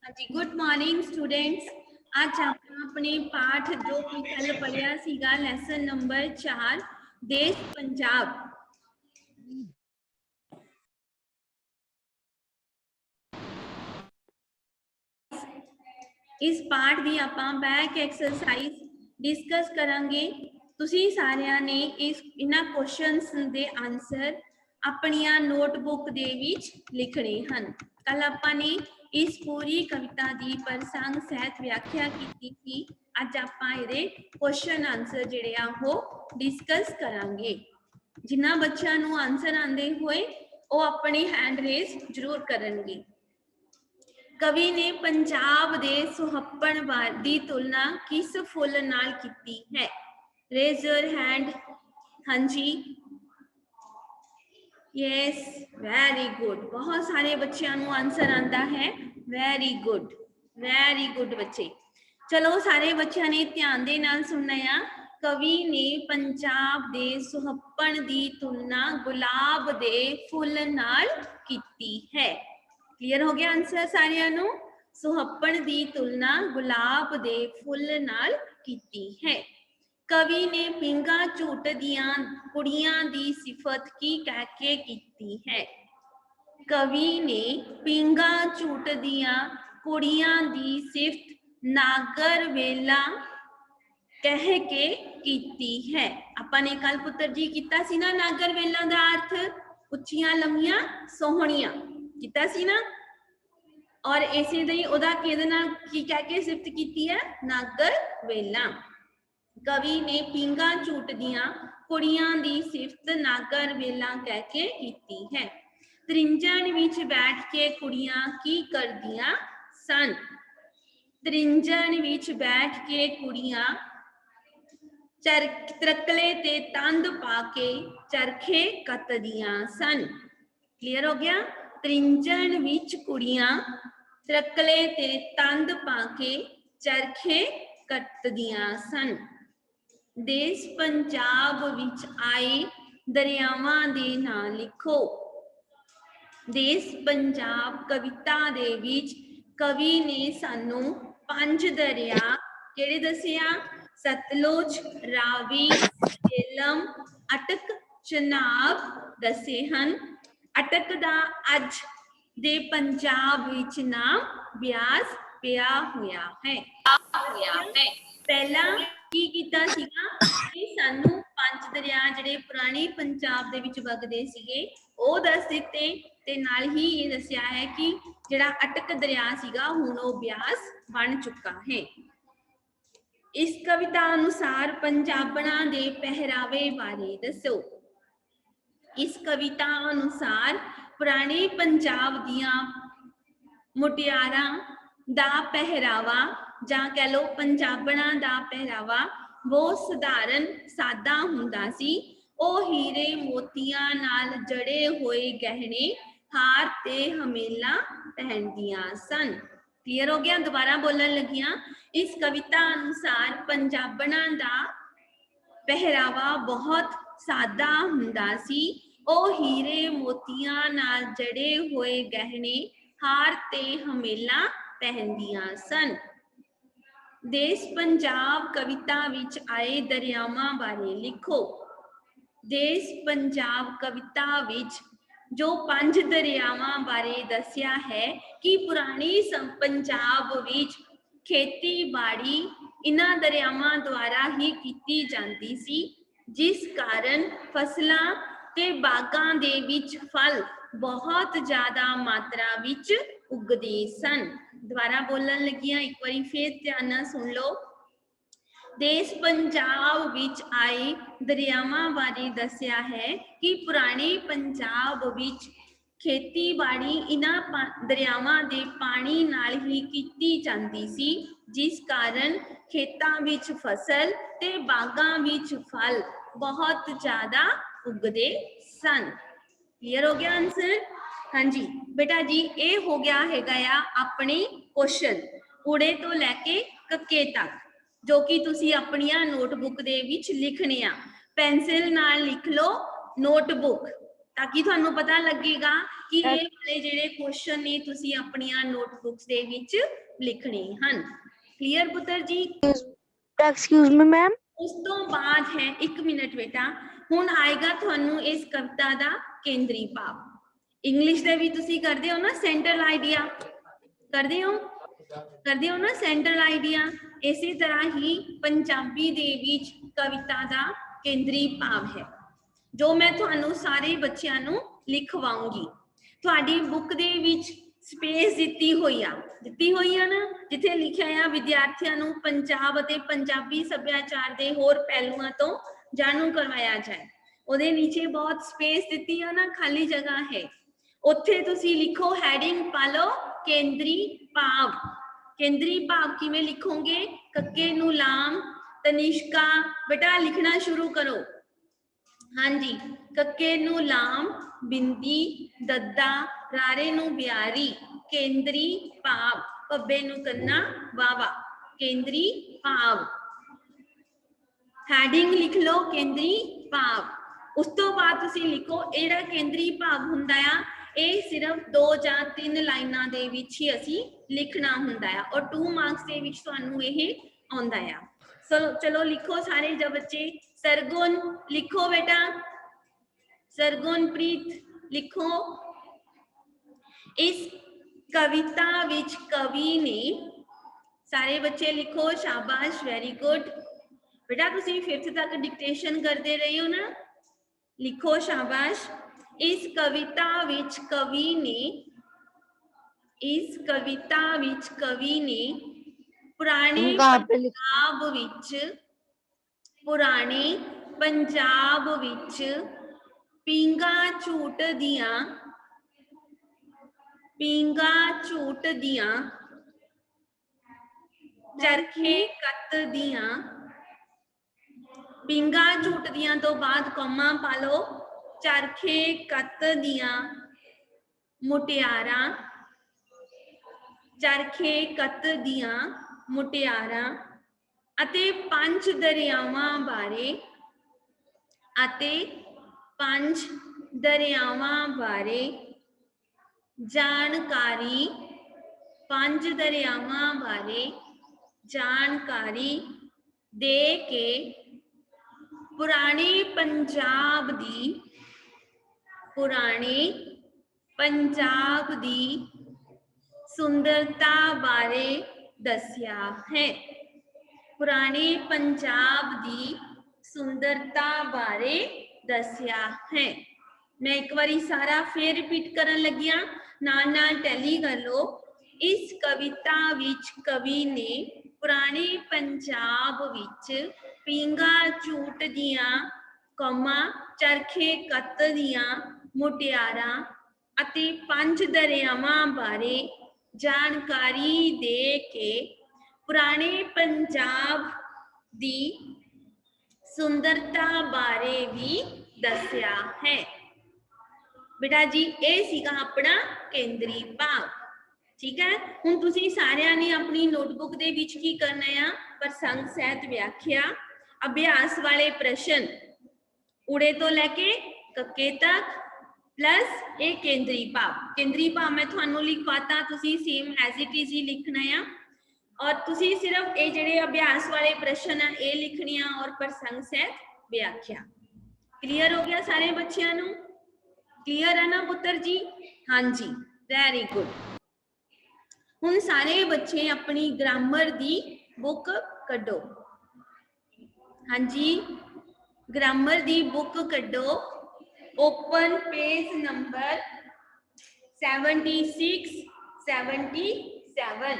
हाँ जी, good morning students. आज आप अपने पाठ जो कि कल पढ़िया सीगा लेसन नंबर 4 देश पंजाब इस पाठ ਦੀ ਆਪਾਂ बैक एक्सरसाइज डिस्कस करांगे। ਤੁਸੀਂ ਸਾਰਿਆਂ ਨੇ ਇਹਨਾਂ ਕੁਐਸਚਨਸ ਦੇ ਆਨਸਰ ਆਪਣੀਆਂ ਨੋਟਬੁੱਕ ਦੇ ਵਿੱਚ ਲਿਖਣੇ ਹਨ। ਕੱਲ ਆਪਾਂ ਨੇ ਇਸ ਪੂਰੀ ਕਵਿਤਾ ਦੀ ਪ੍ਰਸੰਗ ਸਹਿਤ ਵਿਆਖਿਆ ਕੀਤੀ ਸੀ। ਅੱਜ ਆਪਾਂ ਇਹਦੇ ਕੁਐਸਚਨ ਆਨਸਰ ਜਿਹੜੇ ਆ ਉਹ ਡਿਸਕਸ ਕਰਾਂਗੇ। ਜਿਨ੍ਹਾਂ ਬੱਚਿਆਂ ਨੂੰ ਆਨਸਰ ਆਂਦੇ ਹੋਏ ਉਹ ਆਪਣੀ ਹੈਂਡ ਰੇਜ਼ ਜ਼ਰੂਰ ਕਰਨਗੇ। कवि ने पंजाब दे सुहप्पण दी तुलना किस फुल नाल कीती है? Raise your hand. हाँ जी, यस, वेरी गुड। बहुत सारे बच्चों को आंसर आता है। वेरी गुड बच्चे। चलो सारे बच्चों ने ध्यान दे नाल सुनना है। कवि ने पंजाब दे सुहप्पण दी तुलना गुलाब दे फुल नाल कीती है। क्लियर हो गया आंसर सारियां नू? सुहप्पण दी तुलना गुलाब दे फुल नाल कीती है। कवि ने पिंगा झूट दियां कुड़ियां दी सिफत की कह के कीती है? कवि ने पिंगा झूट दियां कुड़ियां दी सिफत नागर वेला कह के कीती है। आपां ने कल पुत्र जी कीता सी ना नागर वेला दा अर्थ उच्चियां लंबियां सोहणियां कीता सी ना। और इसे दई ओदा किहदे नाल की कह के सिफत कीती है? नागर वेला। कवि ने पिंगा झूट दियां कुड़ियां दी सिफत नागर वेला कह के कीती है। त्रिंजन विच बैठ के कुड़ियां की करदियां सन? त्रिंजन विच बैठ के कुड़ियां तरकले ते तंद पाके चरखे कतदियां सन। क्लियर हो गया? त्रिंजन विच कुड़ियां तरकले ते तंद पाके चरखे कतदियां सन। देश पंजाब विच आए दरियावां दे नाम लिखो। देश पंजाब कविता दे विच कवि ने सानू 5 दरिया किहड़े दसिया? सतलुज, रावी, झेलम, अटक, चनाब दसे हन। अटक दा अज दे पंजाब विच नाम ब्यास पिया होया है। पहला की कीता सीगा कि सानू 5 दरिया जिहड़े पुराने पंजाब दे विच वगदे सीगे ਉਹ दस दिते ते नाल ही ये दसिया है कि जिहड़ा अटक दरिया सीगा हुण वो ब्यास बन चुका है। इस कविता अनुसार पंजाबणा दे पहरावे बारे दसो। इस कविता अनुसार पुराने पंजाब दियां मुटियारां दा पहरावा जां कह लो पंजाबणा दा पहरावा वो सधारण सादा हुंदा सी। ਉਹ ਹੀਰੇ ਮੋਤੀਆਂ ਨਾਲ ਜੜੇ ਹੋਏ ਗਹਿਣੇ ਹਾਰ ਤੇ ਹਮੇਲਾ ਪਹਿਨਦੀਆਂ ਸਨ। क्लियर हो गया? दोबारा बोलन लगियां। इस कविता अनुसार पंजाबणा दा पहरावा बहुत सादा हुंदा सी। ਉਹ ਹੀਰੇ ਮੋਤੀਆਂ ਨਾਲ ਜੜੇ ਹੋਏ ਗਹਿਣੇ ਹਾਰ ਤੇ ਹਮੇਲਾ ਪਹਿਨਦੀਆਂ ਸਨ। देश पंजाब कविता विच आए दरियावां बारे लिखो। देश पंजाब कविता विच जो 5 दरियावां बारे दसिया है कि पुरानी पंजाब विच खेतीबाड़ी इन्हां दरियावां द्वारा ही कीती जाती सी, जिस कारण फसलां ते बागां दे विच फल बहुत ज्यादा मात्रा विच उगदे सन। दोबारा बोलन लगियां एक बारी फिर ध्यान नाल सुन लो। देश पंजाब विच आए दरियावां बारे दसिया है कि पुराने पंजाब विच खेतीबाड़ी इन्हां दरियावां दे पानी नाल ही कीती जाती सी, जिस कारण खेतां विच फसल ते बागां विच फल बहुत ज्यादा उगदे सन। क्लियर हो गया आंसर? हाँ जी बेटा जी, ये हो गया है अपने क्वेश्चन उड़े तो लैके कक्के तक, जो कि तुसी अपनियां नोटबुक दे विच लिखने आ। पेंसिल नाल लिख लो नोटबुक। ताकि ਤੁਹਾਨੂੰ पता लगेगा कि ये वाले ਜਿਹੜੇ क्वेश्चन ने ਤੁਸੀਂ ਆਪਣੀਆਂ ਨੋਟਬੁੱਕਸ ਦੇ ਵਿੱਚ ਲਿਖਣੇ ਹਨ। क्लियर पुत्र जी? Excuse me ma'am. ਉਸ ਤੋਂ ਬਾਅਦ ਹੈ 1 ਮਿੰਟ ਬੇਟਾ, ਹੁਣ ਆਏਗਾ ਤੁਹਾਨੂੰ ਇਸ ਕਵਿਤਾ ਦਾ ਕੇਂਦਰੀ ਭਾਵ। ਇੰਗਲਿਸ਼ ਦੇ ਵੀ ਤੁਸੀਂ ਕਰਦੇ ਹੋ ਨਾ ਸੈਂਟਰਲ ਆਈਡੀਆ, ਕਰਦੇ ਹੋ ਨਾ ਸੈਂਟਰਲ ਆਈਡੀਆ, ਇਸੇ ਤਰ੍ਹਾਂ ਹੀ ਪੰਜਾਬੀ ਦੇ ਵਿੱਚ ਕਵਿਤਾ ਦਾ ਕੇਂਦਰੀ ਭਾਵ ਹੈ ਜੋ ਮੈਂ ਤੁਹਾਨੂੰ ਸਾਰੇ ਬੱਚਿਆਂ ਨੂੰ ਲਿਖਵਾਉਂਗੀ। ਤੁਹਾਡੀ ਬੁੱਕ ਦੇ ਵਿੱਚ ਸਪੇਸ ਦਿੱਤੀ ਹੋਈ ਆ ਨਾ, ਜਿੱਥੇ ਲਿਖਿਆ ਆ ਵਿਦਿਆਰਥੀਆਂ ਨੂੰ ਪੰਜਾਬ ਅਤੇ ਪੰਜਾਬੀ ਸੱਭਿਆਚਾਰ ਦੇ ਹੋਰ ਪਹਿਲੂਆਂ ਤੋਂ ਜਾਣੂ ਕਰਵਾਇਆ ਜਾਏ। ਉਹਦੇ ਨੀਚੇ ਬਹੁਤ ਸਪੇਸ ਦਿੱਤੀ ਆ ਨਾ, ਖਾਲੀ ਜਗ੍ਹਾ ਹੈ, ਉੱਥੇ ਤੁਸੀਂ ਲਿਖੋ ਹੈਡਿੰਗ ਪਾ ਲਓ ਕੇਂਦਰੀ ਭਾਵ। ਕੇਂਦਰੀ ਭਾਵ ਕਿਵੇਂ ਲਿਖੋਗੇ? ਕੱਕੇ ਨੂੰ ਲਾਮ, ਤਨਿਸ਼ਕਾ, ਬੇਟਾ ਲਿਖਣਾ ਸ਼ੁਰੂ ਕਰੋ। ਹਾਂਜੀ, ਕੱਕੇ ਨੂੰ ਲਾਮ, ਬਿੰਦੀ, ਦੱਦਾ, ਰਾਰੇ ਨੂੰ ਬਿਆਰੀ, ਕੇਂਦਰੀ ਭਾਵ, ਪੱਬੇ ਨੂੰ ਕੰਨਾ, ਵਾਵਾ, ਕੇਂਦਰੀ ਭਾਵ। ਹੈਡਿੰਗ ਲਿਖ ਲਓ ਕੇਂਦਰੀ ਭਾਵ। ਉਸ ਤੋਂ ਬਾਅਦ ਤੁਸੀਂ ਲਿਖੋ ਇਹ ਜਿਹੜਾ ਕੇਂਦਰੀ ਭਾਵ ਹੁੰਦਾ ਆ ਇਹ ਸਿਰਫ 2 ਜਾਂ 3 ਲਾਈਨਾਂ ਦੇ ਵਿੱਚ ਹੀ ਅਸੀਂ ਲਿਖਣਾ ਹੁੰਦਾ ਆ ਔਰ 2 ਮਾਰਕਸ ਦੇ ਵਿੱਚ ਤੁਹਾਨੂੰ ਇਹ ਆਉਂਦਾ ਆ। ਚਲੋ ਲਿਖੋ ਸਾਰੇ ਜਬ ਬੱਚੇ। ਸਰਗੁਣ ਲਿਖੋ ਬੇਟਾ, ਸਰਗੁਣਪ੍ਰੀਤ ਲਿਖੋ। ਇਸ ਕਵਿਤਾ ਵਿੱਚ ਕਵੀ ਨੇ, ਸਾਰੇ ਬੱਚੇ ਲਿਖੋ, ਸ਼ਾਬਾਸ਼, ਵੈਰੀ ਗੁੱਡ। बेटा तुसी 5th तक डिक्टेशन करते रहे हो ना, लिखो शाबाश। इस कविता विच कवि ने पुराने पंजाब विच पींगा झूट दियां चरखे कत दियां, पिंगा झूट दियां तो बाद कौमा पा लो, चरखे कत दियां मुटियारा, चरखे कत दियां मुटियारा अते 5 दरियावां बारे जानकारी, 5 दरियावां बारे जानकारी दे के पुराने पंजाब दी सुंदरता बारे दस्या है। पुराने पंजाब दी सुंदरता बारे दस्या है। मैं एक बारी सारा फिर रिपीट करन लगिया, नाल टैली कर लो। इस कविता विच कवि ने पुराने पंजाब विच पींगा झूट दियां कौमा चरखे कत दियां मुटियारा अते 5 दरियावां बारे जानकारी दे के पुराने पंजाब दी सुंदरता बारे भी दस्या है। बेटा जी ये सीगा अपना केंद्री भाव। ठीक है, हुण तुसीं सारिਆਂ ने अपनी नोटबुक दे विच की करना है? प्रसंग सहित व्याख्या, अभ्यास वाले प्रश्न उड़े तो लैके कक्के तक प्लस ये केंद्री भाव। केंद्री भाव मैं तुहानू लिखवाता, तुसीं सेम एज इट इज ही लिखना है और तुसीं सिर्फ ये जिहड़े अभ्यास वाले प्रश्न है ये लिखने और प्रसंग सहित व्याख्या। क्लीयर हो गया सारे बच्चों नू? क्लीयर है ना पुत्र जी? हाँ जी, वेरी गुड। हुण सारे बच्चे अपनी ग्रामर दी बुक कड्डो। हाँ जी, ग्रामर दी बुक कड्डो। Open page number 76 77।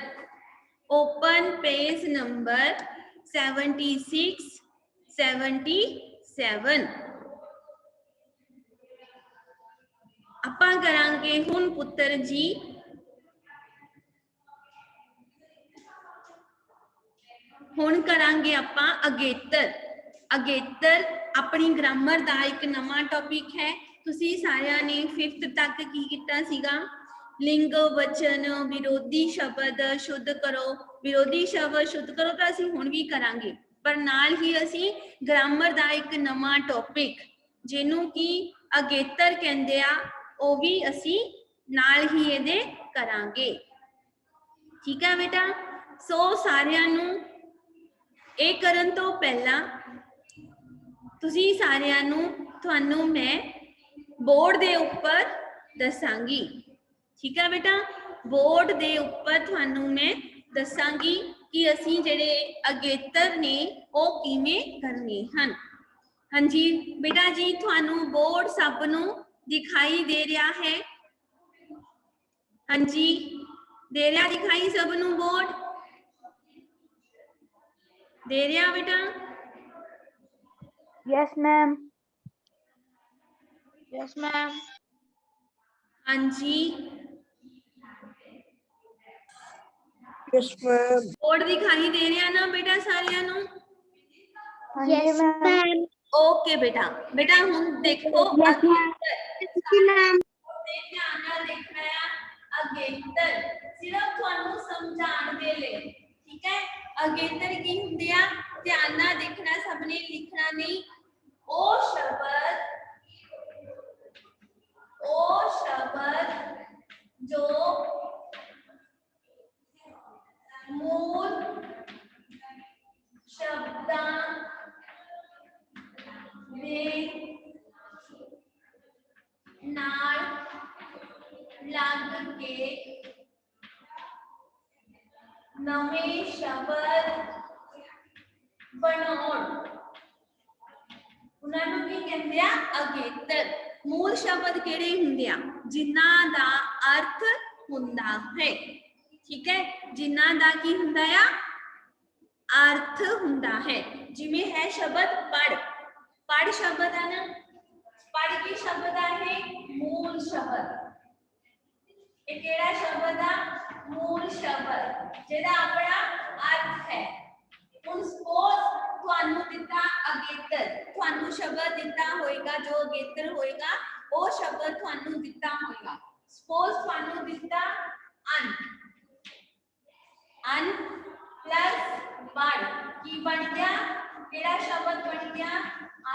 Open page number 76 77। आपां करांगे हुण पुत्र जी हुण करांगे आपां अगेतर। अगेतर अपनी ग्रामर का एक नवा टॉपिक है। तुसी सारिਆਂ ने 5th तक की कीता सीगा? लिंग वचन विरोधी शब्द शुद्ध करो। विरोधी शब्द शुद्ध करो तो असीं हुण भी करांगे, पर नाल ही असीं ग्रामर का एक नवा टॉपिक ਜਿਹਨੂੰ ਕਿ ਅਗੇਤਰ ਕਹਿੰਦੇ ਆ, ਉਹ ਵੀ ਅਸੀਂ ਨਾਲ ਹੀ ਇਹਦੇ ਕਰਾਂਗੇ। ਠੀਕ ਹੈ ਬੇਟਾ। ਸੋ ਸਾਰਿਆਂ ਨੂੰ ਇਹ ਕਰਨ ਤੋਂ ਪਹਿਲਾਂ ਤੁਸੀਂ ਸਾਰਿਆਂ ਨੂੰ ਤੁਹਾਨੂੰ ਮੈਂ ਬੋਰਡ ਦੇ ਉੱਪਰ ਦੱਸਾਂਗੀ। ਠੀਕ ਹੈ ਬੇਟਾ। ਬੋਰਡ ਦੇ ਉੱਪਰ ਤੁਹਾਨੂੰ ਮੈਂ ਦੱਸਾਂਗੀ ਕਿ ਅਸੀਂ ਜਿਹੜੇ ਅਗੇਤਰ ਨੇ ਉਹ ਕਿਵੇਂ ਕਰਨੇ ਹਨ। ਹਾਂਜੀ ਬੇਟਾ ਜੀ, ਤੁਹਾਨੂੰ ਬੋਰਡ ਸਭ ਨੂੰ ਦਿਖਾਈ ਦੇ ਰਿਹਾ ਹੈ? ਹਾਂਜੀ, ਦੇ ਰਿਹਾ ਦਿਖਾਈ ਸਭ ਨੂੰ ਬੋਰਡ? ਦੇ ਰਿਹਾ ਬੇਟਾ? Yes, ma'am. Yes, ma'am. ਹਾਂਜੀ, Yes, ma'am. ਬੋਰਡ ਦਿਖਾਈ ਦੇ ਰਿਹਾ ਨਾ ਬੇਟਾ ਸਾਰਿਆਂ ਨੂੰ? Yes, ma'am. ਓਕੇ ਬੇਟਾ। ਬੇਟਾ ਹੁਣ ਦੇਖੋ Yes, ma'am. ਧਿਆਨ ਨਾਲ ਦੇਖਣਾ ਆ ਅਗੇਤਰ, ਸਿਰਫ ਤੁਹਾਨੂੰ ਸਮਝਾਉਣ ਦੇ ਲਈ। ਠੀਕ ਹੈ। ਅਗੇਤਰ ਕੀ ਹੁੰਦੇ ਆ, ਧਿਆਨ ਨਾਲ ਦੇਖਣਾ, ਸਭ ਨੇ ਲਿਖਣਾ ਨਹੀਂ। ਉਹ ਸ਼ਬਦ ਜੋ ਮੂਲ ਸ਼ਬਦਾਂ ਦੇ ਨਾਲ ਲੱਗ ਕੇ ਨਵੇਂ ਸ਼ਬਦ ਬਣਾਉਣ, ਉਹਨਾਂ ਨੂੰ ਕੀ ਕਹਿੰਦੇ ਆ, ਅਗੇਤਰ। ਮੂਲ ਸ਼ਬਦ ਕਿਹੜੇ ਹੁੰਦੇ ਆ, ਜਿਨ੍ਹਾਂ ਦਾ ਅਰਥ ਹੁੰਦਾ ਹੈ। ਠੀਕ ਹੈ। ਜਿਨ੍ਹਾਂ ਦਾ ਕੀ ਹੁੰਦਾ ਆ, ਅਰਥ ਹੁੰਦਾ ਹੈ। ਜਿਵੇਂ ਹੈ ਸ਼ਬਦ ਪੜ, ਪੜ ਸ਼ਬਦ ਹੈ ਨਾ, ਪੜ ਕੀ ਸ਼ਬਦ ਹੈ, ਮੂਲ ਸ਼ਬਦ। ਇਹ ਕਿਹੜਾ ਸ਼ਬਦ ਆ, ਮੂਲ ਸ਼ਬਦ, ਜਿਹਦਾ ਆਪਣਾ ਅਰਥ ਹੈ। ਹੁਣ ਸਪੋਜ਼ ਤੁਹਾਨੂੰ ਦਿੱਤਾ ਅਗੇਤਰ, ਤੁਹਾਨੂੰ ਸ਼ਬਦ ਦਿੱਤਾ ਹੋਏਗਾ, ਜੋ ਅਗੇਤਰ ਹੋਏਗਾ ਉਹ ਸ਼ਬਦ ਤੁਹਾਨੂੰ ਦਿੱਤਾ ਹੋਏਗਾ। ਸਪੋਜ਼ ਤੁਹਾਨੂੰ ਦਿੱਤਾ ਅਨ, ਅਨ ਪਲੱਸ ਪੜ, ਕੀ ਬਣ ਗਿਆ, ਕਿਹੜਾ ਸ਼ਬਦ ਬਣ ਗਿਆ,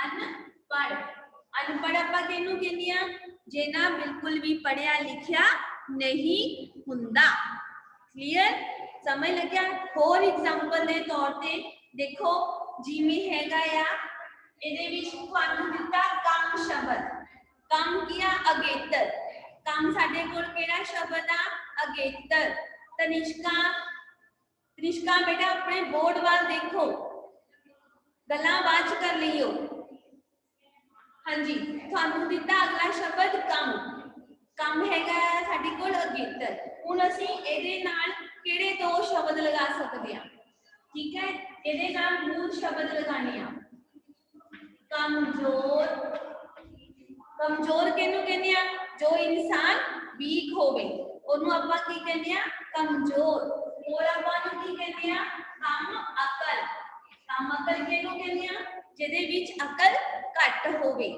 ਅਨਪੜ। ਅਨਪੜ ਆਪਾਂ ਕਿਹਨੂੰ ਕਹਿੰਦੇ ਆ, ਜਿਹਨਾਂ ਬਿਲਕੁਲ ਵੀ ਪੜਿਆ ਲਿਖਿਆ ਨਹੀਂ ਹੁੰਦਾ। ਕਲੀਅਰ, ਸਮਝ ਲੱਗਿਆ? ਹੋਰ ਐਗਜ਼ਾਮਪਲ ਦੇ ਤੌਰ ਤੇ ਦੇਖੋ, ਜਿਵੇਂ ਹੈਗਾ ਆ, ਇਹਦੇ ਵਿੱਚ ਤੁਹਾਨੂੰ ਦਿੱਤਾ ਕੰਮ ਸ਼ਬਦ, ਕੰਮ ਕੀ ਆ, ਅਗੇਤਰ। ਕੰਮ ਸਾਡੇ ਕੋਲ ਕਿਹੜਾ ਸ਼ਬਦ ਆ, ਅਗੇਤਰ। ਤਨਿਸ਼ਕਾ, ਤਨਿਸ਼ਕਾ ਬੇਟਾ ਆਪਣੇ ਬੋਰਡ ਵੱਲ ਦੇਖੋ, ਗੱਲਾਂ ਬਾਅਦ ਚ ਕਰ ਲਈਓ। ਹਾਂਜੀ, ਤੁਹਾਨੂੰ ਦਿੱਤਾ ਅਗਲਾ ਸ਼ਬਦ ਕੰਮ, ਕੰਮ ਹੈਗਾ ਸਾਡੇ ਕੋਲ ਅਗੇਤਰ। ਹੁਣ ਅਸੀਂ ਇਹਦੇ ਨਾਲ ਕਿਹੜੇ ਦੋ ਸ਼ਬਦ ਲਗਾ ਸਕਦੇ ਹਾਂ? ਠੀਕ ਹੈ, ਇਹਦੇ ਨਾਲ ਮੂਲ ਸ਼ਬਦ ਲਗਾਣੇ ਆ। ਕਮਜ਼ੋਰ, ਕਮਜ਼ੋਰ ਕਿਹਨੂੰ ਕਹਿੰਦੇ ਆ, ਜੋ ਇਨਸਾਨ ਵੀਕ ਹੋਵੇ ਉਹਨੂੰ ਆਪਾਂ ਕੀ ਕਹਿੰਦੇ ਆ, ਕਮਜ਼ੋਰ। ਹੋਰ ਆਪਾਂ ਨੂੰ ਕੀ ਕਹਿੰਦੇ ਆ, ਕਮ ਅਕਲ। ਕਮ ਅਕਲ ਕਿਹਨੂੰ ਕਹਿੰਦੇ ਆ, ਜਿਹਦੇ ਵਿੱਚ ਅਕਲ ਘੱਟ ਹੋਵੇ।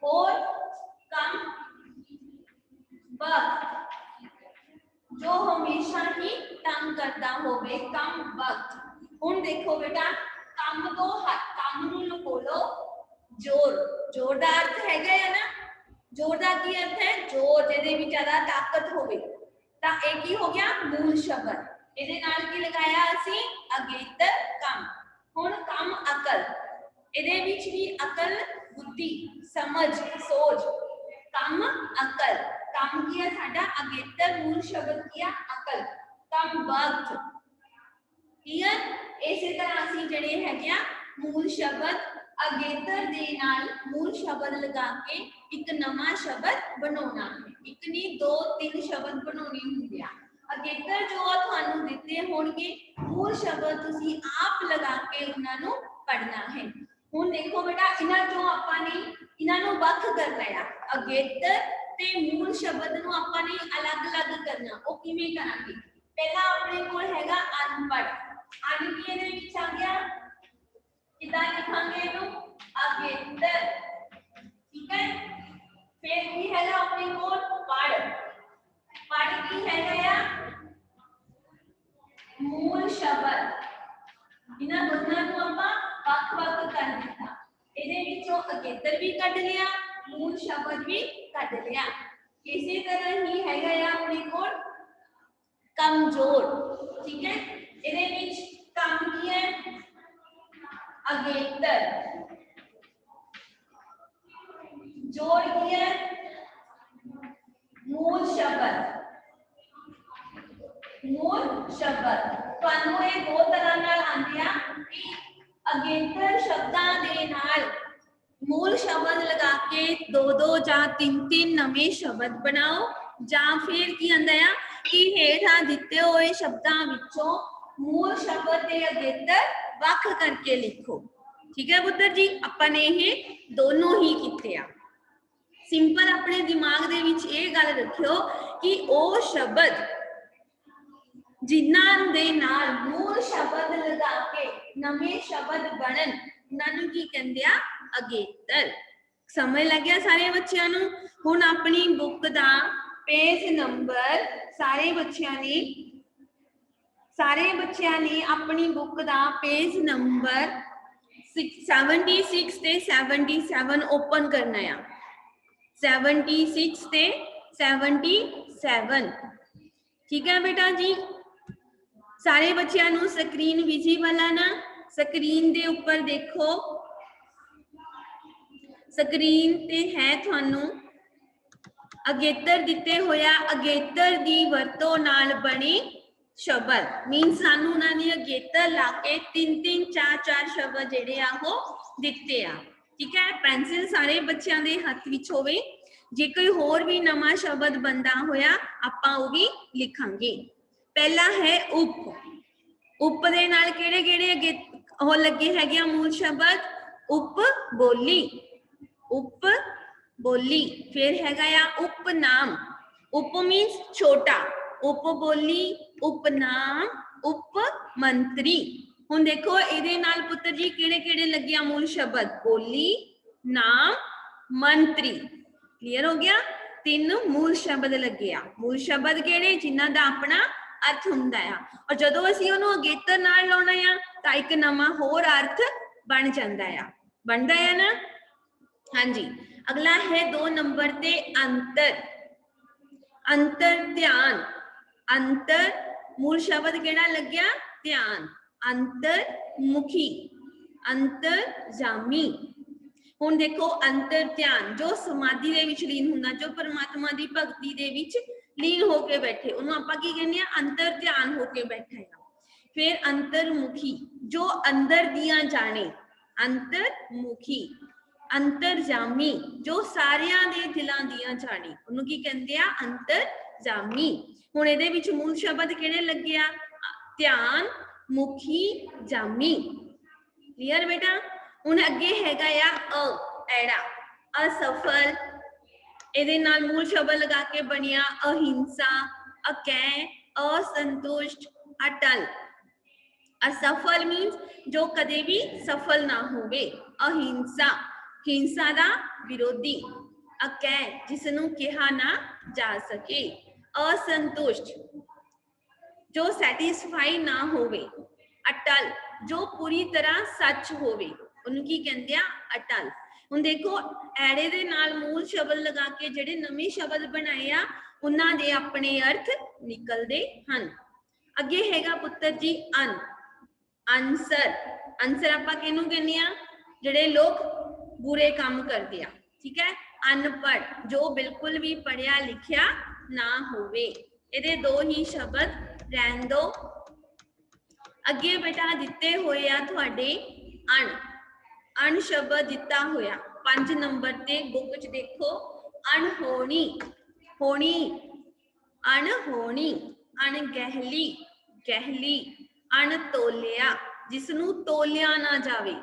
ਹੋਰ ਕਮ ਵਕਤ, ਜੋ ਹਮੇਸ਼ਾ ਹੀ ਤੰਗ ਕਰਦਾ ਹੋਵੇ, ਕਮ ਵਕਤ। ਹੁਣ ਦੇਖੋ ਬੇਟਾ, ਕੰਮ ਤੋਂ ਕੰਮ ਨੂੰ ਬੋਲੋ ਜ਼ੋਰ, ਜ਼ੋਰ ਦਾ ਅਰਥ ਹੈਗਾ ਹੈ ਨਾ, ਜ਼ੋਰ ਦਾ ਕੀ ਅਰਥ ਹੈ, ਜ਼ੋਰ, ਜਿਹਦੇ ਵਿੱਚ ਜ਼ਿਆਦਾ ਤਾਕਤ ਹੋਵੇ। ਤਾਂ ਇਹ ਕੀ ਹੋ ਗਿਆ, ਮੂਲ ਸ਼ਬਦ। ਇਹਦੇ ਨਾਲ ਕੀ ਲਗਾਇਆ ਅਸੀਂ, ਅਗੇਤਰ ਕੰਮ। ਹੁਣ ਕੰਮ ਅਕਲ, ਇਹਦੇ ਵਿੱਚ ਵੀ ਅਕਲ, ਬੁੱਧੀ, ਸਮਝ, ਸੋਚ, ਕੰਮ ਅਕਲ। ਕੰਮ ਕੀ ਹੈ ਸਾਡਾ, ਅਗੇਤਰ, ਮੂਲ ਸ਼ਬਦ ਕੀ ਆ, ਅਕਲ। ਕੰਮ ਵਕਤ। ਕਲੀਅਰ? ਇਸੇ ਤਰ੍ਹਾਂ ਅਸੀਂ ਜਿਹੜੇ ਹੈਗੇ ਆ, ਮੂਲ ਸ਼ਬਦ ਅਗੇਤਰ ਦੇ ਨਾਲ ਮੂਲ ਸ਼ਬਦ ਲਗਾ ਕੇ ਇੱਕ ਨਵਾਂ ਸ਼ਬਦ ਬਣਾਉਣਾ ਹੈ। ਇੱਕ ਨਹੀਂ, ਦੋ ਤਿੰਨ ਸ਼ਬਦ ਬਣਾਉਣੇ ਹੁੰਦੇ ਆ। ਅਗੇਤਰ ਜੋ ਤੁਹਾਨੂੰ ਦਿੱਤੇ ਹੋਣਗੇ, ਮੂਲ ਸ਼ਬਦ ਤੁਸੀਂ ਆਪ ਲਗਾ ਕੇ ਉਹਨਾਂ ਨੂੰ ਪੜ੍ਹਨਾ ਹੈ। ਹੁਣ ਦੇਖੋ ਬੇਟਾ, ਇਹਨਾਂ ਚੋਂ ਆਪਾਂ ਨੇ ਇਹਨਾਂ ਨੂੰ ਵੱਖ ਕਰਨਾ ਆ। ਅਗੇਤਰ ਤੇ ਮੂਲ ਸ਼ਬਦ ਨੂੰ ਆਪਾਂ ਨੇ ਅਲੱਗ-ਅਲੱਗ ਕਰਨਾ। ਉਹ ਕਿਵੇਂ ਕਰਾਂਗੇ? ਪਹਿਲਾਂ ਆਪਣੇ ਕੋਲ ਹੈਗਾ ਅਨਪੜ੍ਹ। ਅਨ ਕੀ ਇਹਦੇ ਵਿੱਚ ਆ ਗਿਆ, ਕਿਦਾਂ ਲਿਖਾਂਗੇ ਇਹਨੂੰ, ਅਗੇਤਰ। ਠੀਕ ਹੈ। ਫਿਰ ਕੀ ਹੈਗਾ ਆਪਣੇ ਕੋਲ, ਪੜ੍ਹ। ਪੜ੍ਹ ਕੀ ਹੈਗਾ ਆ, ਮੂਲ ਸ਼ਬਦ। ਇਹਨਾਂ ਦੋਨਾਂ ਨੂੰ ਆਪਾਂ ਵੱਖ-ਵੱਖ ਕਰ ਦਿੱਤਾ। ਇਹਦੇ ਇਹਦੇ ਵਿੱਚੋਂ ਅਗੇਤਰ ਵੀ ਕੱਢ ਲਿਆ, ਮੂਲ ਸ਼ਬਦ ਵੀ ਕੱਢ ਲਿਆ। ਇਸੇ ਤਰ੍ਹਾਂ ਹੀ ਹੈਗਾ ਆ ਆਪਣੇ ਕੋਲ ਕਮਜ਼ੋਰ, ਠੀਕ ਹੈ। ਇਹਦੇ ਵਿੱਚ ਕੰਮ ਕੀ ਹੈ, ਅਗੇਤਰ, जोड़ की है मूल शब्द, मूल शब्द ਤੁਹਾਨੂੰ ਇਹ ਦੋ ਤਰ੍ਹਾਂ ਨਾਲ ਆਉਂਦੇ ਆ ਕਿ ਅਗੇਤਰ ਸ਼ਬਦਾਂ ਦੇ ਨਾਲ मूल शब्द लगा के दो दो ਜਾਂ ਤਿੰਨ ਤਿੰਨ ਨਵੇਂ ਸ਼ਬਦ ਬਣਾਓ, ਜਾਂ ਫਿਰ ਕੀ ਆਂਦਾ ਆ ਕਿ ਹੇਠਾਂ ਦਿੱਤੇ ਹੋਏ ਸ਼ਬਦਾਂ ਵਿੱਚੋਂ मूल ਸ਼ਬਦ ਤੇ ਅਗੇਤਰ ਵੱਖ ਕਰਕੇ ਲਿਖੋ। ਠੀਕ ਹੈ ਪੁੱਤਰ ਜੀ, ਆਪਾਂ ਨੇ ਇਹ ਦੋਨੋਂ ਹੀ ਕੀਤੇ ਆ। ਸਿੰਪਲ ਆਪਣੇ ਦਿਮਾਗ ਦੇ ਵਿੱਚ ਇਹ ਗੱਲ ਰੱਖਿਓ ਕਿ ਉਹ ਸ਼ਬਦ ਜਿਨ੍ਹਾਂ ਦੇ ਨਾਲ ਮੂਲ ਸ਼ਬਦ ਲਗਾ ਕੇ ਨਵੇਂ ਸ਼ਬਦ ਬਣਨ, ਉਹਨਾਂ ਨੂੰ ਕੀ ਕਹਿੰਦੇ ਆ, ਅਗੇਤਰ। ਸਮਝ ਲੱਗਿਆ ਸਾਰੇ ਬੱਚਿਆਂ ਨੂੰ? ਹੁਣ ਆਪਣੀ ਬੁੱਕ ਦਾ ਪੇਜ ਨੰਬਰ ਸਾਰੇ ਬੱਚਿਆਂ ਨੇ ਆਪਣੀ ਬੁੱਕ ਦਾ ਪੇਜ ਨੰਬਰ 76 ਤੇ 77 ਓਪਨ ਕਰਨਾ ਆ। 76 ਤੇ 77, ठीक है बेटा जी। सारे बच्चों ਨੂੰ ਸਕਰੀਨ ਵਿਜ਼ੀਬਲ ਆ ਨਾ? ਸਕਰੀਨ ਦੇ ਉੱਪਰ ਦੇਖੋ, ਸਕਰੀਨ ਤੇ ਹੈ ਤੁਹਾਨੂੰ ਅਗੇਤਰ ਦਿੱਤੇ ਹੋਇਆ, ਅਗੇਤਰ ਦੀ ਵਰਤੋਂ ਨਾਲ ਬਣੇ ਸ਼ਬਦ। ਮੀਨਸ ਸਾਨੂੰ ਉਹਨਾਂ ਨੇ ਅਗੇਤਰ ਲਾ ਕੇ ਤਿੰਨ ਤਿੰਨ ਚਾਰ ਚਾਰ ਸ਼ਬਦ ਜਿਹੜੇ ਆ ਉਹ ਦਿੱਤੇ ਆ। ਠੀਕ ਹੈ, ਪੈਨਸਿਲ ਸਾਰੇ ਬੱਚਿਆਂ ਦੇ ਹੱਥ ਵਿੱਚ ਹੋਵੇ। ਜੇ ਕੋਈ ਹੋਰ ਵੀ ਨਵਾਂ ਸ਼ਬਦ ਬਣਦਾ ਹੋਇਆ ਆਪਾਂ ਉਹ ਵੀ ਲਿਖਾਂਗੇ। ਪਹਿਲਾ ਹੈ ਉਪ। ਉਪ ਦੇ ਨਾਲ ਕਿਹੜੇ ਕਿਹੜੇ ਅੱਗੇ ਉਹ ਲੱਗੇ ਹੈਗੇ ਆ ਮੂਲ ਸ਼ਬਦ? ਉਪ ਬੋਲੀ, ਉਪ ਬੋਲੀ। ਫਿਰ ਹੈਗਾ ਆ ਉਪਨਾਮ। ਉਪ ਮੀਨਸ ਛੋਟਾ, ਉਪ ਬੋਲੀ, ਉਪਨਾਮ, ਉਪ ਮੰਤਰੀ। ਹੁਣ ਦੇਖੋ ਇਹਦੇ ਨਾਲ ਪੁੱਤਰ ਜੀ ਕਿਹੜੇ ਕਿਹੜੇ ਲੱਗਿਆ ਮੂਲ ਸ਼ਬਦ? ਬੋਲੀ, ਨਾਮ, ਮੰਤਰੀ। ਕਲੀਅਰ ਹੋ ਗਿਆ? ਤਿੰਨ ਮੂਲ ਸ਼ਬਦ ਲੱਗੇ ਆ। ਮੂਲ ਸ਼ਬਦ ਕਿਹੜੇ? ਜਿਨ੍ਹਾਂ ਦਾ ਆਪਣਾ ਅਰਥ ਹੁੰਦਾ ਆ, ਔਰ ਜਦੋਂ ਅਸੀਂ ਉਹਨੂੰ ਅਗੇਤਰ ਨਾਲ ਲਾਉਣਾ ਆ ਤਾਂ ਇੱਕ ਨਵਾਂ ਹੋਰ ਅਰਥ ਬਣ ਜਾਂਦਾ ਆ। ਬਣਦਾ ਆ ਨਾ? ਹਾਂਜੀ। ਅਗਲਾ ਹੈ 2 ਨੰਬਰ ਤੇ ਅੰਤਰ। ਅੰਤਰ ਧਿਆਨ। ਅੰਤਰ ਮੂਲ ਸ਼ਬਦ ਕਿਹੜਾ ਲੱਗਿਆ? ਧਿਆਨ। ਅੰਤਰ ਮੁਖੀ, ਅੰਤਰਜਾਮੀ। ਹੁਣ ਦੇਖੋ ਅੰਤਰ ਧਿਆਨ ਜੋ ਸਮਾਧੀ ਦੇ ਵਿੱਚ ਲੀਨ ਹੁੰਦਾ, ਜੋ ਪਰਮਾਤਮਾ ਦੀ ਭਗਤੀ ਦੇ ਵਿੱਚ ਲੀਨ ਹੋ ਕੇ ਬੈਠੇ, ਉਹਨੂੰ ਆਪਾਂ ਕੀ ਕਹਿੰਦੇ ਆ? ਅੰਤਰ ਧਿਆਨ ਹੋ ਕੇ ਬੈਠਾ ਹੈ। ਫਿਰ ਅੰਤਰਮੁਖੀ ਜੋ ਅੰਦਰ ਦੀਆਂ ਜਾਣੇ, ਅੰਤਰਮੁਖੀ। ਅੰਤਰਜਾਮੀ ਜੋ ਸਾਰਿਆਂ ਦੇ ਦਿਲਾਂ ਦੀਆਂ ਜਾਣੇ, ਉਹਨੂੰ ਕੀ ਕਹਿੰਦੇ ਆ? ਅੰਤਰਜਾਮੀ। ਹੁਣ ਇਹਦੇ ਵਿੱਚ ਮੂਲ ਸ਼ਬਦ ਕਿਹੜੇ ਲੱਗੇ ਆ? ਧਿਆਨ, ਮੁਖੀ, ਜਾਮੀ। ਕਲੀਅਰ ਬੇਟਾ? ਹੁਣ ਅੱਗੇ ਹੈਗਾ ਆ ਐੜਾ, ਅਸਫਲ। ਇਹਦੇ ਨਾਲ ਮੂਲ ਸ਼ਬਦ ਲਗਾ ਕੇ ਬਣਿਆ ਅਹਿੰਸਾ, ਅਕੈ, ਅਸੰਤੁਸ਼ਟ, ਅਟਲ। ਅਸਫਲ ਮੀਨਸ ਜੋ ਕਦੇ ਵੀ ਸਫਲ ਨਾ ਹੋਵੇ। ਅਹਿੰਸਾ ਹਿੰਸਾ ਦਾ ਵਿਰੋਧੀ। ਅਕੈ ਜਿਸ ਨੂੰ ਕਿਹਾ ਨਾ ਜਾ ਸਕੇ। ਅਸੰਤੁਸ਼ਟ ਜੋ ਸੈਟੀਸਫਾਈ ਨਾ ਹੋਵੇ। ਅਟਲ ਜੋ ਪੂਰੀ ਤਰ੍ਹਾਂ ਸੱਚ ਹੋਵੇ, ਉਹਨੂੰ ਕੀ ਕਹਿੰਦੇ ਆ? ਅਟਲ। ਹੁਣ ਦੇਖੋ ਐੜੇ ਦੇ ਨਾਲ ਮੂਲ ਸ਼ਬਦ ਲਗਾ ਕੇ ਜਿਹੜੇ ਨਵੇਂ ਸ਼ਬਦ ਬਣਾਏ ਆ ਉਹਨਾਂ ਦੇ ਆਪਣੇ ਅਰਥ ਨਿਕਲਦੇ ਹਨ। ਅੱਗੇ ਹੈਗਾ ਪੁੱਤਰ ਜੀ ਅਨ। ਅਨਸਰ। ਅਨਸਰ ਆਪਾਂ ਕਿਹਨੂੰ ਕਹਿੰਦੇ ਆ? ਜਿਹੜੇ ਲੋਕ ਬੁਰੇ ਕੰਮ ਕਰਦੇ ਆ। ਠੀਕ ਹੈ। ਅਨਪੜ੍ਹ ਜੋ ਬਿਲਕੁਲ ਵੀ ਪੜ੍ਹਿਆ ਲਿਖਿਆ ਨਾ ਹੋਵੇ। ਇਹਦੇ ਦੋ ਹੀ ਸ਼ਬਦ ਰਹਿਣ ਦੋ। ਅੱਗੇ ਬੇਟਾ ਦਿੱਤੇ ਹੋਏ ਆ ਤੁਹਾਡੇ ਅਣ। ਅਣ ਸ਼ਬਦ ਦਿੱਤਾ ਹੋਇਆ 5 ਨੰਬਰ ਤੇ ਬੁੱਕ 'ਚ ਦੇਖੋ। ਅਣਹੋਣੀ, ਹੋਣੀ, ਅਣਹੋਣੀ, ਅਣਗਹਿਲੀ, ਗਹਿਲੀ, ਅਣਤੋਲਿਆ ਜਿਸ ਨੂੰ ਤੋਲਿਆ ਨਾ ਜਾਵੇ।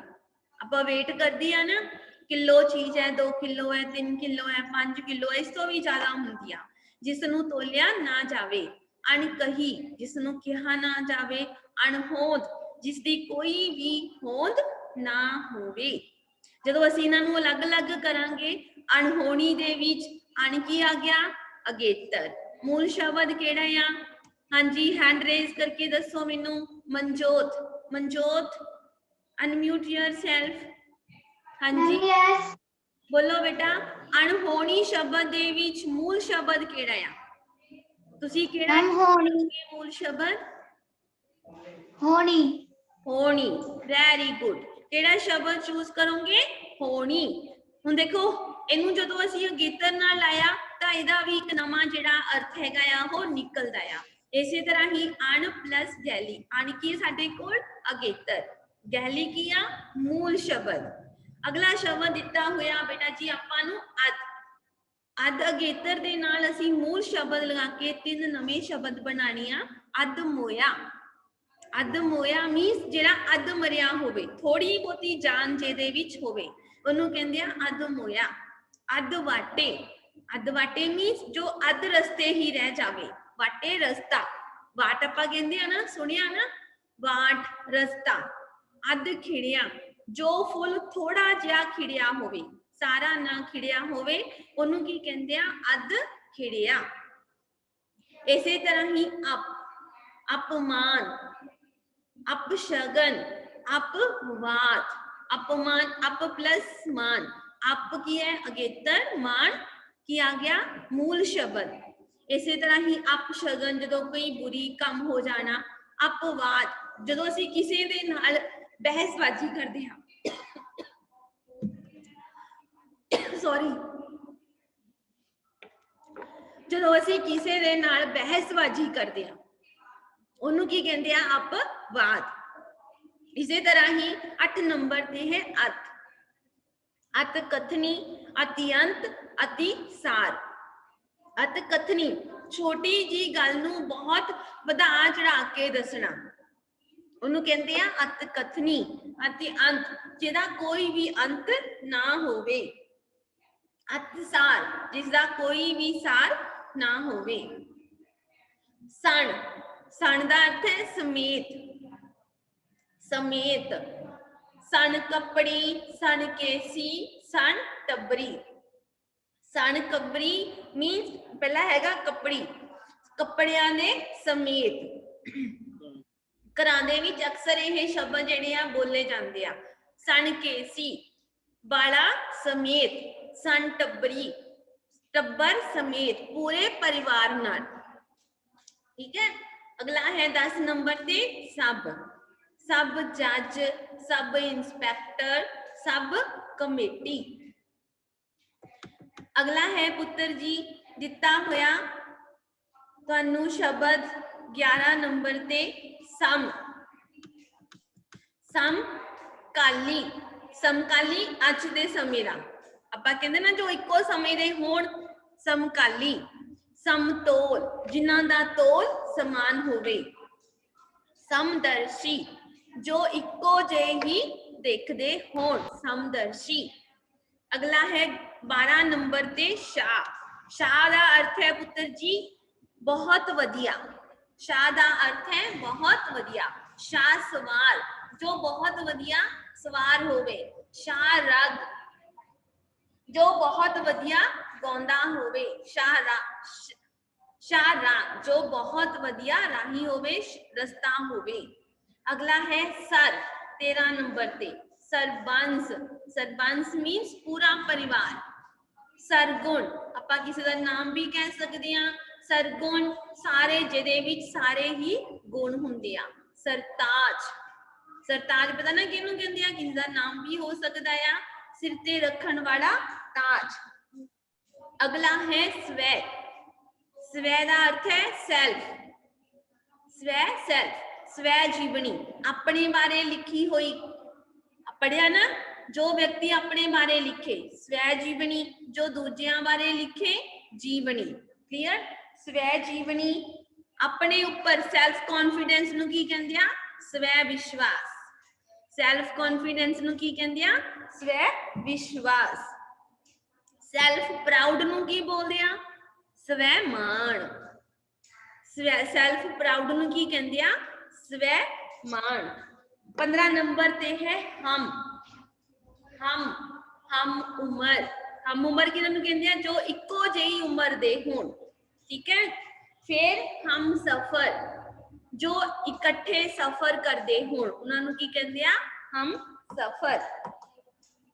ਆਪਾਂ ਵੇਟ ਕਰਦੀ ਆ ਨਾ, ਕਿਲੋ ਚੀਜ਼ ਹੈ, 2 ਕਿਲੋ ਹੈ, 3 ਕਿਲੋ ਹੈ, 5 ਕਿਲੋ ਹੈ, ਇਸ ਤੋਂ ਵੀ ਜ਼ਿਆਦਾ ਹੁੰਦੀ ਆ, ਜਿਸ ਨੂੰ ਤੋਲਿਆ ਨਾ ਜਾਵੇ। ਅਣਕਹੀ ਜਿਸ ਨੂੰ ਕਿਹਾ ਨਾ ਜਾਵੇ। ਅਣਹੋਂਦ ਜਿਸ ਦੀ ਕੋਈ ਵੀ ਹੋਂਦ ਨਾ ਹੋਵੇ। ਜਦੋਂ ਅਸੀਂ ਇਹਨਾਂ ਨੂੰ ਅਲੱਗ-ਅਲੱਗ ਕਰਾਂਗੇ, ਅਣਹੋਣੀ ਦੇ ਵਿੱਚ ਅਣ ਕੀ ਆ ਗਿਆ? ਅਗੇਤਰ। ਮੂਲ ਸ਼ਬਦ ਕਿਹੜਾ ਆ? ਹਾਂਜੀ हैंड रेज करके दसो मैनू। मनजोत। Manjot unmute yourself. हाँ जी yes. बोलो बेटा अणहोनी शब्द दे विच मूल शब्द केड़ा आ तुसी केड़ा होनी मूल शब्द होनी होनी वेरी गुड केड़ा शब्द चूज करोगे होनी हुण देखो इनू जदों असीं अगेतर नाल लाया तां इहदा भी एक नवां जिहड़ा अर्थ हैगा आ वो निकलदा आ इसे तरह ही अण प्लस गैली अण की साडे कोल अगेतर गैली की आ मूल शब्द अगला शब्द दिता होया बेटा जी आपां नू अद अद अगेतर दे नाल असीं मूल शब्द लगा के तीन नवे शब्द बनाने आ अद मोया मीन्स जेड़ा अद मरिया होवे थोड़ी बहुती जान जेदे विच होवे ओनू कहंदे आ अद मोया अद वाटे मीन्स जो अद रस्ते ही रह जावे वाटे रस्ता वाट आपां कहंदे आ ना सुनिया ना वाट रस्ता अद खिड़िया जो फुल थोड़ा जिहा खिड़िया होवे सारा ना खिड़िया होवे ओनू की कहंदे आ अद खिड़िया इसे तरह ही अपमान अपशगन अपवाद अपमान अप प्लस मान अप की है अगेतर मान की आ गया मूल शब्द इसे तरह ही अपशगन जदों कोई बुरी काम हो जाना अपवाद जदों असीं किसी दे नाल बहसबाजी करदे हां सॉरी जदों असीं किसी दे नाल बहसबाजी करदे हां ओनू की कहते हैं अपवाद इसी तरह ही 8 नंबर ते है अत कथनी अतिअंत अतिसार अत कथनी छोटी जी गल नू बहुत वधा चढ़ा के दसना ओनू कहते हैं अत कथनी अतिअंत जिहदा कोई भी अंत ना होवे अतिसार जिसदा कोई भी सार ना होवे सन दा अर्थ है समेत सन कपड़ी सन केसी सन टबरी सन कबरी मीन्स पहला हैगा कपड़ी कपड़ियां दे समेत घरां दे विच अक्सर यह शब्द जिहड़े आ बोले जांदे आ सन केसी बाला समेत सन टबरी टब्बर समेत पूरे परिवार नाल ठीक है अगला है 10 नंबर ते सब जज सब इंस्पेक्टर सब कमेटी अगला है पुत्र जी दिता होया तुहानू शब्द 11 नंबर ते समकाली अज दे समय दा आपां कहंदे ना जो इक्को समय दे होण समकाली समतोल जिन्हां दा तोल समान होवे समदर्शी जो इक्को जे ही देखदे होण समदर्शी अगला है 12 नंबर ते शाह दा अर्थ है पुत्र जी बहुत वधिया शाह दा अर्थ है बहुत वधिया शाह सवार जो बहुत वधिया सवार होवे शाह रग जो बहुत वधिया गाउंदा होवे शाह जो बहुत वधिया राही होवे रस्ता होवे अगला है सर 13 नंबर ते सरबंस मीन्स पूरा परिवार सरगुण आपां किसी दा नाम भी कह सकते हैं सरगुण सारे जिहदे विच सारे ही गुण हुंदे आ सरताज पता ना किहनूं कहंदे आ किसी दा नाम भी हो सकता है सिर ते रखण वाला ताज अगला है स्वे का अर्थ है स्वे जीवनी अपने बारे लिखी हुई पढ़िया ना जो व्यक्ति अपने बारे लिखे स्वे जीवनी जो दूजियां बारे लिखे जीवनी क्लियर स्वे जीवनी अपने ऊपर सेल्फ कॉन्फिडेंस नू की कहंदे आ स्वे विश्वास सेल्फ कॉन्फिडेंस नू की कहंदे आ स्वे विश्वास सेल्फ प्राउड नू की बोलदे आ स्वे मान सेल्फ प्राउड नू की कहंदे आ स्वे मान 15 नंबर ते है हम उम्र किहनूं कहंदे आ जो इक्को जेही उम्र दे होण ठीक है फिर हम सफर जो इकट्ठे सफर करते होण उन्हां नूं की कहंदे आ हम सफर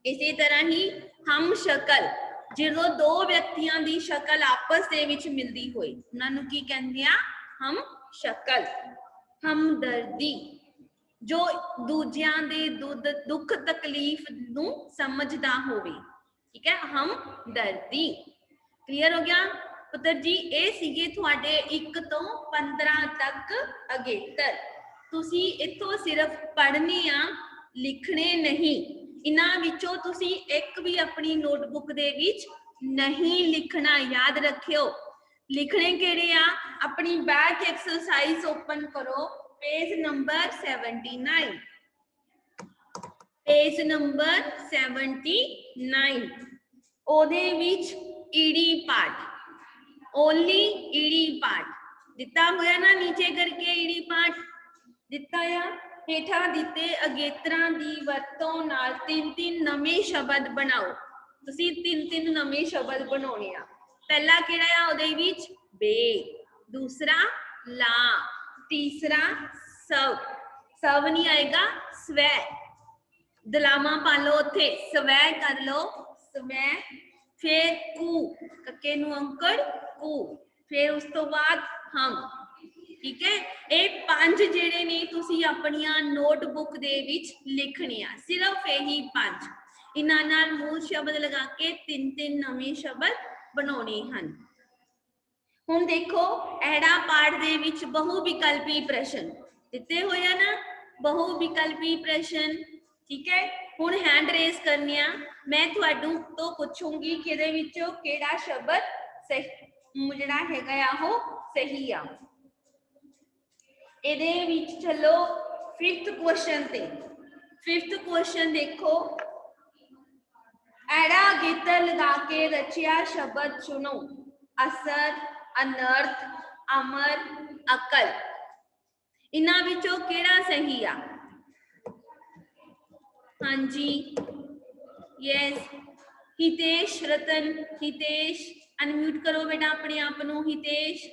ਇਸੇ ਤਰ੍ਹਾਂ ਹੀ ਹਮ ਸ਼ਕਲ, ਜਦੋਂ ਦੋ ਵਿਅਕਤੀਆਂ ਦੀ ਸ਼ਕਲ ਆਪਸ ਦੇ ਵਿੱਚ ਮਿਲਦੀ ਹੋਏ ਉਹਨਾਂ ਨੂੰ ਕੀ ਕਹਿੰਦੇ ਆ? ਹਮ ਸ਼ਕਲ। ਹਮਦਰਦੀ, ਜੋ ਦੂਜਿਆਂ ਦੇ ਦੁੱਖ ਤਕਲੀਫ ਨੂੰ ਸਮਝਦਾ ਹੋਵੇ, ਠੀਕ ਹੈ, ਹਮਦਰਦੀ। ਕਲੀਅਰ ਹੋ ਗਿਆ ਪੁੱਤਰ ਜੀ? ਇਹ ਸੀਗੇ ਤੁਹਾਡੇ 1 ਤੋਂ 15 ਤੱਕ ਅਗੇਤਰ। ਤੁਸੀਂ ਇੱਥੋਂ ਸਿਰਫ ਪੜ੍ਹਨੇ ਆ, ਲਿਖਣੇ ਨਹੀਂ। ਇਹਨਾਂ ਵਿੱਚੋਂ ਤੁਸੀਂ ਇੱਕ ਵੀ ਆਪਣੀ ਨੋਟਬੁੱਕ ਦੇ ਵਿੱਚ ਨਹੀਂ ਲਿਖਣਾ, ਯਾਦ ਰੱਖਿਓ। ਲਿਖਣੇ ਕਿਹੜੇ ਆ? ਆਪਣੀ ਬੈਕ ਐਕਸਰਸਾਈਜ਼ ਓਪਨ ਕਰੋ, पेज नंबर 79, पेज नंबर 79। ਉਹਦੇ ਵਿੱਚ ED part, only ED part ਦਿੱਤਾ ਹੋਇਆ ਨਾ, ਨੀਚੇ ਕਰਕੇ ईडी पार्ट ਦਿੱਤਾ ਆ। ਹੇਠਾਂ ਦਿੱਤੇ ਅਗੇਤਰਾਂ ਦੀ ਵਰਤੋਂ ਨਾਲ 3-3 ਨਵੇਂ ਸ਼ਬਦ ਬਣਾਓ। ਤੁਸੀਂ 3-3 ਨਵੇਂ ਸ਼ਬਦ ਬਣਾਉਣੇ ਆ। ਪਹਿਲਾ ਕਿਹੜਾ ਆ ਉਹਦੇ ਵਿੱਚ? ਬੇ, ਦੂਸਰਾ ਲਾ, तीसरा सव, सव नहीं आएगा, स्वै, दलामा पा लो उत्थे, स्वै कर लो, स्वै। फिर कू, कक्के नू अंकड़ कू, फिर उस तो बाद हम, ठीक है। ये 5 जेड़े ने तुसी अपनियां नोटबुक दे विच लिखने आ, सिर्फ यही 5। इन्हां नाल मूल शब्द लगा के 3-3 नवे शब्द बनाने हन। ਹੁਣ ਦੇਖੋ ਐੜਾ ਪਾਠ ਦੇ ਵਿੱਚ ਬਹੁ ਵਿਕਲਪੀ ਪ੍ਰਸ਼ਨ ਦਿੱਤੇ ਹੋਏ ਆ ਨਾ, ਬਹੁ ਵਿਕਲਪੀ ਪ੍ਰਸ਼ਨ, ਠੀਕ ਹੈ। ਹੁਣ ਹੈਂਡ ਰੇਜ਼ ਕਰਨੀ ਆ, ਮੈਂ ਤੁਹਾਨੂੰ ਤੋਂ ਪੁੱਛੂੰਗੀ ਕਿ ਇਹਦੇ ਵਿੱਚੋਂ ਕਿਹੜਾ ਸ਼ਬਦ ਸਹੀ ਜਿਹੜਾ ਹੈਗਾ ਆ ਉਹ ਸਹੀ ਆ। ਇਹਦੇ ਵਿੱਚ ਚਲੋ 5th ਕੁਐਸਚਨ ਤੇ। 5th ਕੁਐਸਚਨ ਦੇਖੋ, ਐੜਾ ਅਗੇਤਰ ਲਗਾ ਕੇ ਰਚਿਆ ਸ਼ਬਦ ਚੁਣੋ। ਅਸਰ, अनर्थ, अमर, अकल, इन्हां विचों केड़ा सही आ? हाँ जी, यस। हितेश, रतन, हितेश अनम्यूट करो बेटा अपने आप नू। हितेश,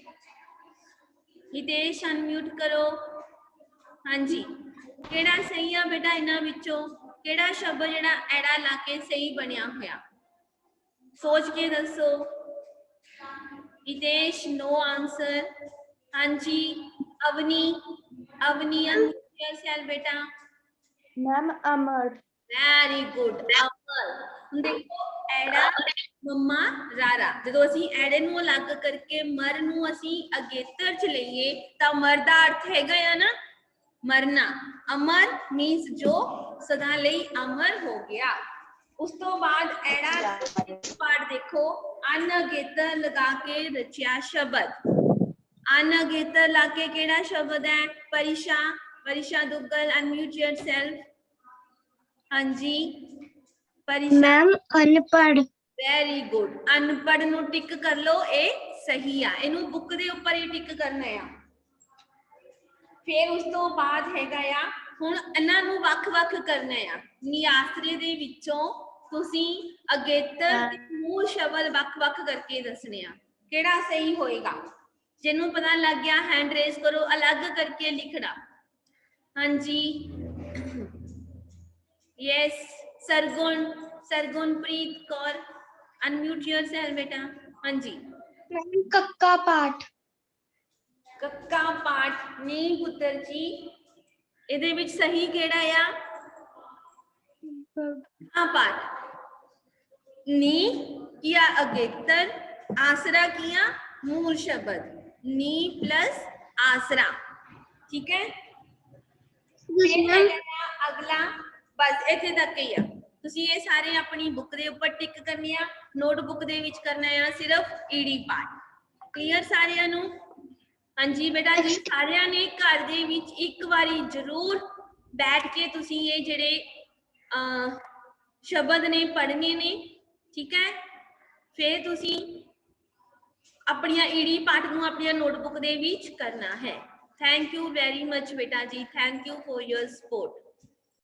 हितेश अनम्यूट करो। हाँ जी, केड़ा सही आ बेटा? इन्हां विचों केड़ा शब्द जेड़ा एड़ा ला के सही बनया होया? सोच के दसो। Hitesh no answer. हाँ जी, अवनी, अवनी अनम्यूट बेटा। Ma'am Amar. Very good, Amar. देखो एड़ा मम्मा रारा, जो ਅਸੀਂ ਐੜੇ ਨੂੰ ਅਲੱਗ ਕਰਕੇ ਮਰ ਨੂੰ ਅਸੀਂ ਅਗੇਤਰ ਚ ਲਈਏ ਤਾਂ ਮਰ ਦਾ ਅਰਥ ਹੈਗਾ ਆ ਨਾ ਮਰਨਾ। ਅਮਰ मींस जो सदा ਲਈ ਅਮਰ ਹੋ ਗਿਆ। उस तो बाद एड़ा पाठ देखो, अन अगेतर लगा के रचिया शब्द। अन अगेतर लाके केड़ा शब्द है? Parisha, Parisha Duggal unmute yourself. हाँ जी, परिशा। मैम अनपढ़। वेरी गुड, अनपढ़ नू टिक कर लो, ए सही आ। इनू बुक दे ऊपर ही टिक करना है। फिर उस तो बाद हैगा आ, हुण इन्हां नू वख-वख करना है। निआसरे दे विचों ਤੁਸੀਂ ਅਗੇਤਰ ਤੇ ਮੂਲ ਸ਼ਬਦ ਵੱਖ-ਵੱਖ ਕਰਕੇ ਦੱਸਣੇ ਆ, ਕਿਹੜਾ ਸਹੀ ਹੋਏਗਾ। ਜਿਹਨੂੰ ਪਤਾ ਲੱਗ ਗਿਆ ਹੈਂਡ ਰੇਜ਼ ਕਰੋ, ਅਲੱਗ ਕਰਕੇ ਲਿਖਣਾ। ਹਾਂਜੀ, ਯੈਸ। ਸਰਗੁਣ, ਸਰਗੁਣਪ੍ਰੀਤ ਕੌਰ ਅਨਮਿਊਟ योरसेल्फ बेटा। ਹਾਂਜੀ, कक्का पाठ। ਕੱਕਾ ਪਾਠ ਨਹੀਂ ਪੁੱਤਰ ਜੀ, ਇਹਦੇ ਵਿੱਚ ਸਹੀ ਕਿਹੜਾ ਆ? पाठ। नी किया अगेतर, आसरा किया मूल शब्द, नी प्लस आसरा, ठीक है। अगला बस इत्थे तक ही आ। तुसी ये सारे अपनी बुक दे ऊपर टिक करनी आ, नोटबुक दे विच करना है सिर्फ ईडी पार्ट। क्लियर सारियां नू? हाँ जी बेटा जी, सारियां ने घर दे विच एक बारी जरूर बैठ के तुसी ये जेड़े शब्द ने पढ़ने ने, ठीक है। फिर तुसी अपनिया ईडी पाठ नू अपनिया नोटबुक दे विच करना है। थैंक यू वेरी मच बेटा जी, thank you for your support.